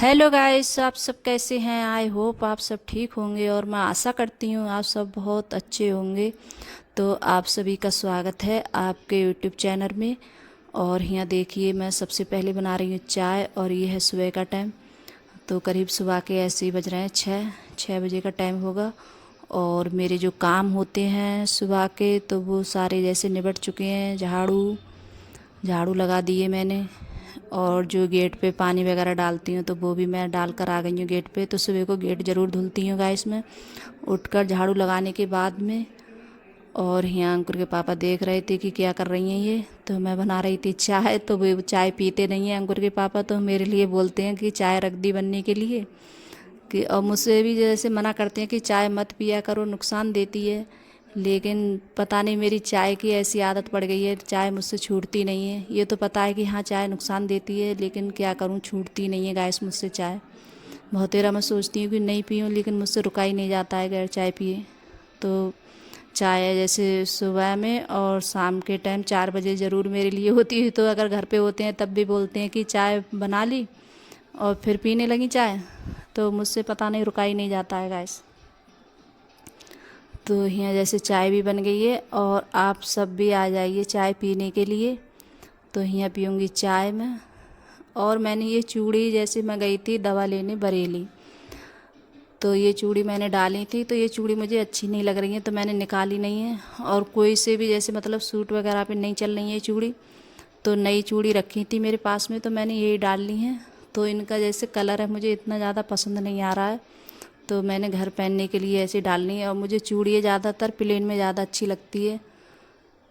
Hello guys, आप सब कैसे हैं। आई होप आप सब ठीक होंगे और मैं आशा करती हूँ आप सब बहुत अच्छे होंगे। तो आप सभी का स्वागत है आपके यूट्यूब चैनल में। और यहाँ देखिए, मैं सबसे पहले बना रही हूँ चाय और ये है सुबह का टाइम। तो करीब सुबह के ऐसे ही बज रहे हैं 6 बजे का टाइम होगा। और मेरे जो काम होते हैं सुबह के तो वो सारे जैसे निबट चुके हैं। झाड़ू झाड़ू लगा दिए मैंने। और जो गेट पे पानी वगैरह डालती हूँ तो वो भी मैं डाल कर आ गई हूँ गेट पे। तो सुबह को गेट ज़रूर धुलती हूँ गाइस मैं, उठकर झाड़ू लगाने के बाद में। और यहाँ अंकुर के पापा देख रहे थे कि क्या कर रही हैं ये। तो मैं बना रही थी चाय, तो वो चाय पीते नहीं हैं अंकुर के पापा, तो मेरे लिए बोलते हैं कि चाय रख दी बनने के लिए। कि और मुझसे भी जैसे मना करते हैं कि चाय मत पिया करो, नुकसान देती है। लेकिन पता नहीं मेरी चाय की ऐसी आदत पड़ गई है, चाय मुझसे छूटती नहीं है। ये तो पता है कि हाँ चाय नुकसान देती है, लेकिन क्या करूँ, छूटती नहीं है गाइस मुझसे चाय। बहुत देर मैं सोचती हूँ कि नहीं पीऊँ, लेकिन मुझसे रुका ही नहीं जाता है गैर चाय पिए। तो चाय जैसे सुबह में और शाम के टाइम 4 बजे ज़रूर मेरे लिए होती है। तो अगर घर पे होते हैं तब भी बोलते हैं कि चाय बना ली और फिर पीने लगी चाय। तो मुझसे पता नहीं रुका ही नहीं जाता है गाइस। तो यहाँ जैसे चाय भी बन गई है और आप सब भी आ जाइए चाय पीने के लिए। तो यहाँ पीऊँगी चाय में। और मैंने ये चूड़ी, जैसे मैं गई थी दवा लेने बरेली, तो ये चूड़ी मैंने डाली थी। तो ये चूड़ी मुझे अच्छी नहीं लग रही है तो मैंने निकाली नहीं है। और कोई से भी जैसे मतलब सूट वगैरह पे नहीं चल रही है ये चूड़ी। तो नई चूड़ी रखी थी मेरे पास में तो मैंने यही डाल ली है। तो इनका जैसे कलर है मुझे इतना ज़्यादा पसंद नहीं आ रहा है, तो मैंने घर पहनने के लिए ऐसे डालनी है। और मुझे चूड़ियाँ ज़्यादातर प्लेन में ज़्यादा अच्छी लगती है।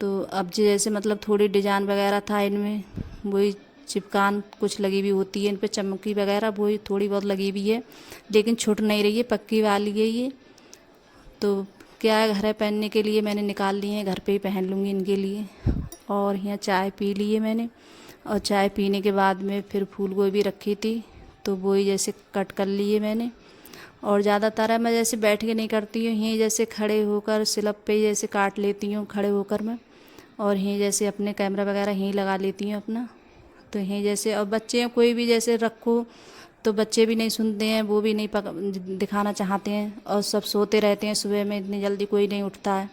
तो अब जैसे मतलब थोड़ी डिजाइन वगैरह था इनमें, वही चिपकान कुछ लगी हुई होती है इन पे, चमकी वगैरह वही थोड़ी बहुत लगी हुई है, लेकिन छूट नहीं रही है, पक्की वाली है ये। तो क्या है, घर है पहनने के लिए मैंने निकाल लिए हैं, घर पे ही पहन लूँगी इनके लिए। और यहाँ चाय पी ली है मैंने। और चाय पीने के बाद में फिर फूल गोभी रखी थी तो वही जैसे कट कर लिए मैंने। और ज़्यादातर है मैं जैसे बैठ के नहीं करती हूँ, यहीं जैसे खड़े होकर स्लैब पे जैसे काट लेती हूँ खड़े होकर मैं। और यहीं जैसे अपने कैमरा वगैरह यहीं लगा लेती हूँ अपना। तो यहीं जैसे, और बच्चे हैं कोई भी जैसे रखो तो बच्चे भी नहीं सुनते हैं, वो भी नहीं दिखाना चाहते हैं। और सब सोते रहते हैं, सुबह में इतनी जल्दी कोई नहीं उठता है।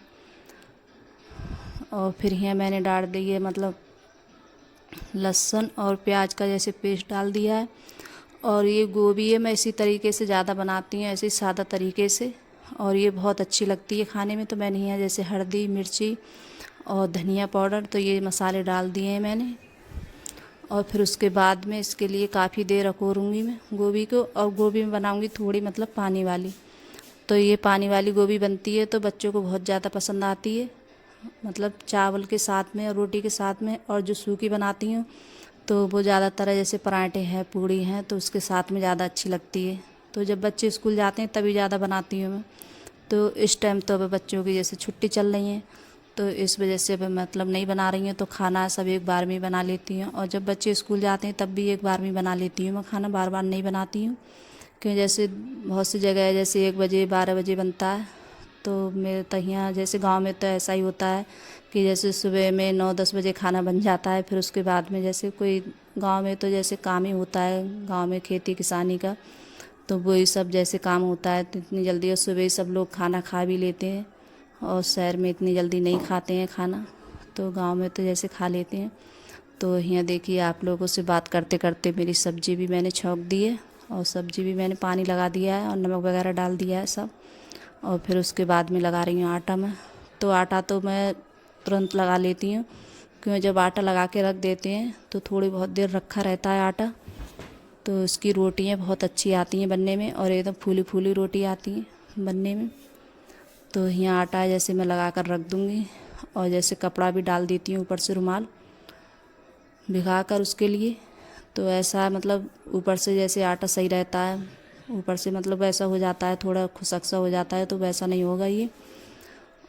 और फिर यहाँ मैंने डाल दी है मतलब लहसुन और प्याज का जैसे पेस्ट डाल दिया है। और ये गोभी है, मैं इसी तरीके से ज़्यादा बनाती हूँ, ऐसे सादा तरीके से। और ये बहुत अच्छी लगती है खाने में। तो मैंने यहाँ जैसे हल्दी, मिर्ची और धनिया पाउडर, तो ये मसाले डाल दिए हैं मैंने। और फिर उसके बाद में इसके लिए काफ़ी देर रखोरूँगी मैं गोभी को। और गोभी में बनाऊँगी थोड़ी मतलब पानी वाली। तो ये पानी वाली गोभी बनती है तो बच्चों को बहुत ज़्यादा पसंद आती है, मतलब चावल के साथ में और रोटी के साथ में। और जो सूखी बनाती हूँ तो वो ज़्यादातर जैसे पराठे हैं, पूड़ी हैं, तो उसके साथ में ज़्यादा अच्छी लगती है। तो जब बच्चे स्कूल जाते हैं तभी ज़्यादा बनाती हूँ मैं। तो इस टाइम तो अब बच्चों की जैसे छुट्टी चल रही है तो इस वजह से अब मतलब नहीं बना रही हूँ। तो खाना सब एक बार में बना लेती हूँ। और जब बच्चे स्कूल जाते हैं तब भी एक बार में बना लेती हूँ मैं खाना, बार बार नहीं बनाती हूँ। क्योंकि जैसे बहुत सी जगह है जैसे 1 बजे 12 बजे बनता है। तो मेरे तो यहाँ जैसे गांव में तो ऐसा ही होता है कि जैसे सुबह में 9-10 बजे खाना बन जाता है। फिर उसके बाद में जैसे कोई गांव में तो जैसे काम ही होता है गांव में खेती किसानी का, तो वही सब जैसे काम होता है। तो इतनी जल्दी और सुबह ही सब लोग खाना खा भी लेते हैं। और शहर में इतनी जल्दी नहीं खाते हैं खाना, तो गांव में तो जैसे खा लेते हैं। तो यहाँ देखिए, आप लोगों से बात करते करते मेरी सब्ज़ी भी मैंने छौंक दी है। और सब्ज़ी भी मैंने पानी लगा दिया है और नमक वगैरह डाल दिया है सब। और फिर उसके बाद में लगा रही हूँ आटा मैं। तो आटा तो मैं तुरंत लगा लेती हूँ, क्योंकि जब आटा लगा के रख देते हैं तो थोड़ी बहुत देर रखा रहता है आटा। तो उसकी रोटियाँ बहुत अच्छी आती हैं बनने में, और एकदम फूली फूली रोटी आती हैं बनने में। तो यहाँ आटा जैसे मैं लगा कर रख दूँगी। और जैसे कपड़ा भी डाल देती हूँ ऊपर से, रुमाल भिगा कर उसके लिए। तो ऐसा मतलब ऊपर से जैसे आटा सही रहता है, ऊपर से मतलब ऐसा हो जाता है थोड़ा खुशक सा हो जाता है, तो वैसा नहीं होगा ये।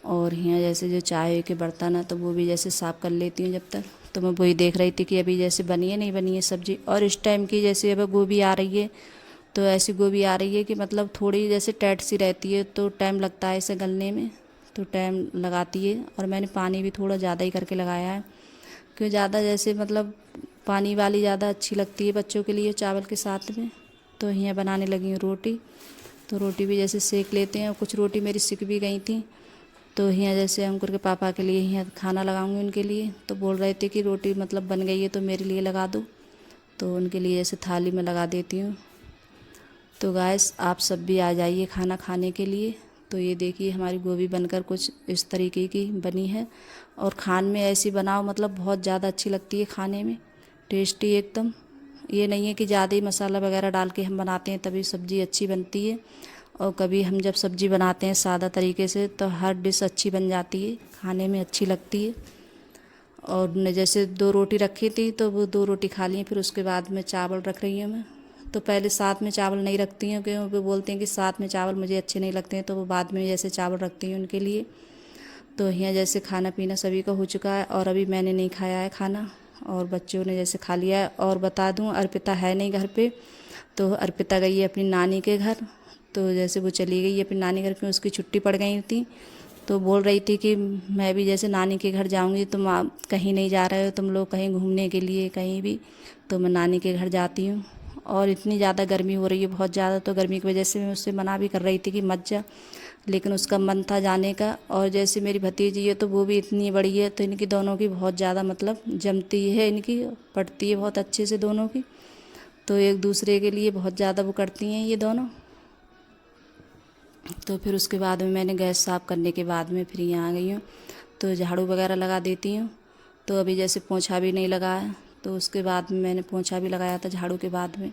और यहाँ जैसे जो चाय के बर्तन है तो वो भी जैसे साफ़ कर लेती हूँ जब तक। तो मैं वही देख रही थी कि अभी जैसे बनी है नहीं बनी है सब्ज़ी। और इस टाइम की जैसे अब गोभी आ रही है, तो ऐसी गोभी आ रही है कि मतलब थोड़ी जैसे टाइट सी रहती है, तो टाइम लगता है इसे गलने में, तो टाइम लगाती है। और मैंने पानी भी थोड़ा ज़्यादा ही करके लगाया है, क्योंकि ज़्यादा जैसे मतलब पानी वाली ज़्यादा अच्छी लगती है बच्चों के लिए चावल के साथ में। तो यहाँ बनाने लगी हूँ रोटी। तो रोटी भी जैसे सेक लेते हैं, और कुछ रोटी मेरी सिक भी गई थी। तो यहाँ जैसे अंकुर के पापा के लिए यहाँ खाना लगाऊंगी उनके लिए। तो बोल रहे थे कि रोटी मतलब बन गई है तो मेरे लिए लगा दो, तो उनके लिए जैसे थाली में लगा देती हूँ। तो गाइस आप सब भी आ जाइए खाना खाने के लिए। तो ये देखिए हमारी गोभी बनकर कुछ इस तरीके की बनी है, और खान में ऐसी बनाओ मतलब बहुत ज़्यादा अच्छी लगती है खाने में, टेस्टी एकदम। ये नहीं है कि ज़्यादा ही मसाला वगैरह डाल के हम बनाते हैं तभी सब्ज़ी अच्छी बनती है, और कभी हम जब सब्ज़ी बनाते हैं सादा तरीके से तो हर डिश अच्छी बन जाती है, खाने में अच्छी लगती है। और ने जैसे 2 रोटी रखी थी तो वो 2 रोटी खा ली, फिर उसके बाद में चावल रख रही हूँ मैं। तो पहले साथ में चावल नहीं रखती हूँ क्योंकि वो बोलते हैं कि साथ में चावल मुझे अच्छे नहीं लगते हैं, तो वो बाद में जैसे चावल रखती हूँ उनके लिए। तो यहाँ जैसे खाना पीना सभी का हो चुका है, और अभी मैंने नहीं खाया है खाना, और बच्चों ने जैसे खा लिया है। और बता दूँ अर्पिता है नहीं घर पे, तो अर्पिता गई है अपनी नानी के घर। तो जैसे वो चली गई अपनी नानी घर पे, उसकी छुट्टी पड़ गई थी। तो बोल रही थी कि मैं भी जैसे नानी के घर जाऊंगी, तुम कहीं नहीं जा रहे हो तुम लोग कहीं घूमने के लिए कहीं भी, तो मैं नानी के घर जाती हूँ। और इतनी ज़्यादा गर्मी हो रही है बहुत ज़्यादा, तो गर्मी की वजह से मैं उससे मना भी कर रही थी कि मत जा, लेकिन उसका मन था जाने का। और जैसे मेरी भतीजी है तो वो भी इतनी बड़ी है, तो इनकी दोनों की बहुत ज़्यादा मतलब जमती है, इनकी पड़ती है बहुत अच्छे से दोनों की। तो एक दूसरे के लिए बहुत ज़्यादा वो करती हैं ये दोनों। तो फिर उसके बाद में मैंने गैस साफ़ करने के बाद में फिर यहाँ आ गई हूँ, तो झाड़ू वगैरह लगा देती हूँ। तो अभी जैसे पोंछा भी नहीं लगा है, तो उसके बाद में मैंने पोंछा भी लगाया था झाड़ू के बाद में।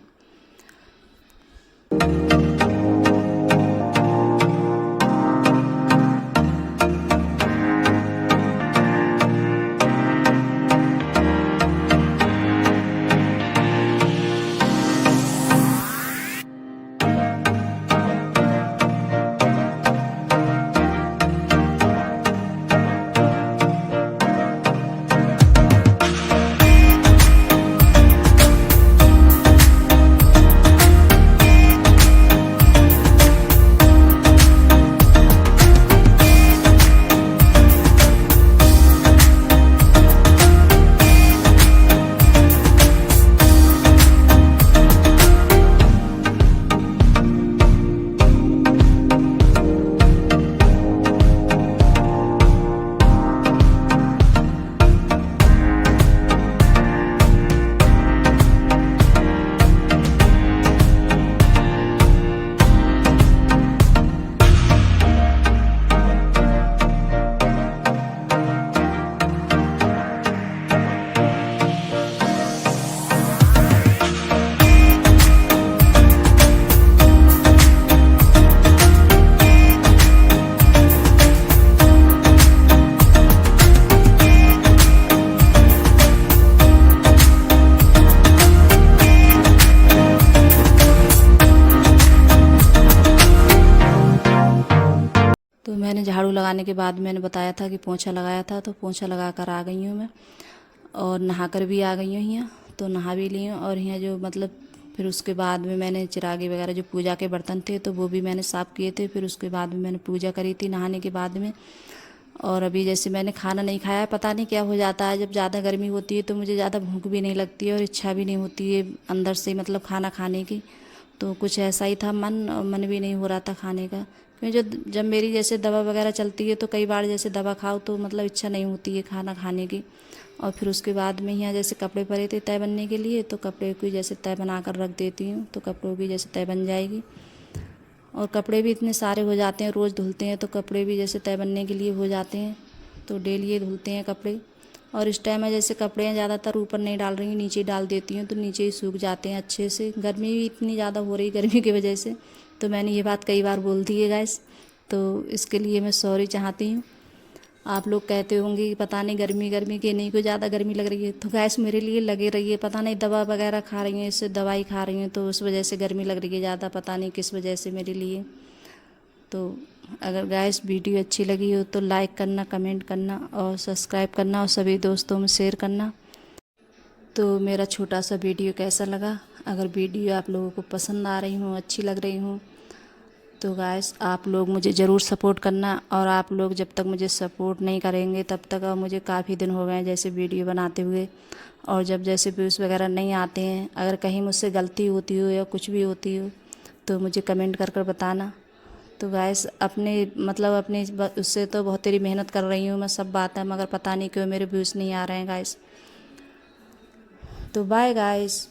तो मैंने झाड़ू लगाने के बाद मैंने बताया था कि पोंछा लगाया था, तो पोंछा लगा कर आ गई हूँ मैं, और नहा कर भी आ गई हूँ यहाँ। तो नहा भी ली हूँ, और यहाँ जो मतलब फिर उसके बाद में मैंने चिरागे वगैरह जो पूजा के बर्तन थे तो वो भी मैंने साफ़ किए थे। फिर उसके बाद में मैंने पूजा करी थी नहाने के बाद में। और अभी जैसे मैंने खाना नहीं खाया, पता नहीं क्या हो जाता है, जब ज़्यादा गर्मी होती है तो मुझे ज़्यादा भूख भी नहीं लगती है और इच्छा भी नहीं होती है अंदर से मतलब खाना खाने की। तो कुछ ऐसा ही था मन, और मन भी नहीं हो रहा था खाने का, क्योंकि जब मेरी जैसे दवा वगैरह चलती है तो कई बार जैसे दवा खाओ तो मतलब इच्छा नहीं होती है खाना खाने की। और फिर उसके बाद में यहाँ जैसे कपड़े पड़े थे तय बनने के लिए, तो कपड़े की जैसे तय बना कर रख देती हूँ, तो कपड़ों की जैसे तय बन जाएगी। और कपड़े भी इतने सारे हो जाते हैं, रोज़ धुलते हैं तो कपड़े भी जैसे तय बनने के लिए हो जाते हैं, तो डेली ये धुलते हैं कपड़े। और इस टाइम में जैसे कपड़े ज़्यादातर ऊपर नहीं डाल रही हूँ, नीचे डाल देती हूँ, तो नीचे ही सूख जाते हैं अच्छे से। गर्मी भी इतनी ज़्यादा हो रही, गर्मी की वजह से तो मैंने ये बात कई बार बोल दी है गाइस, तो इसके लिए मैं सॉरी चाहती हूँ। आप लोग कहते होंगे कि पता नहीं गर्मी गर्मी की नहीं, कोई ज़्यादा गर्मी लग रही है, तो गैस मेरे लिए लगे रही है। पता नहीं दवा वगैरह खा रही हैं, इससे दवाई खा रही हैं तो उस वजह से गर्मी लग रही है ज़्यादा, पता नहीं किस वजह से मेरे लिए। तो अगर गैस वीडियो अच्छी लगी हो तो लाइक करना, कमेंट करना और सब्सक्राइब करना, और सभी दोस्तों में शेयर करना। तो मेरा छोटा सा वीडियो कैसा लगा, अगर वीडियो आप लोगों को पसंद आ रही हो, अच्छी लग रही हो, तो गाइस आप लोग मुझे ज़रूर सपोर्ट करना, और आप लोग जब तक मुझे सपोर्ट नहीं करेंगे तब तक, अब मुझे काफ़ी दिन हो गए हैं जैसे वीडियो बनाते हुए, और जब जैसे व्यूज़ वगैरह नहीं आते हैं, अगर कहीं मुझसे गलती होती हो या कुछ भी होती हो तो मुझे कमेंट कर कर बताना। तो गाइस अपने मतलब अपने उससे तो बहुत तेरी मेहनत कर रही हूँ मैं, सब बात है, मगर पता नहीं क्यों मेरे व्यूज़ नहीं आ रहे हैं गाइस। तो बाय गाइस।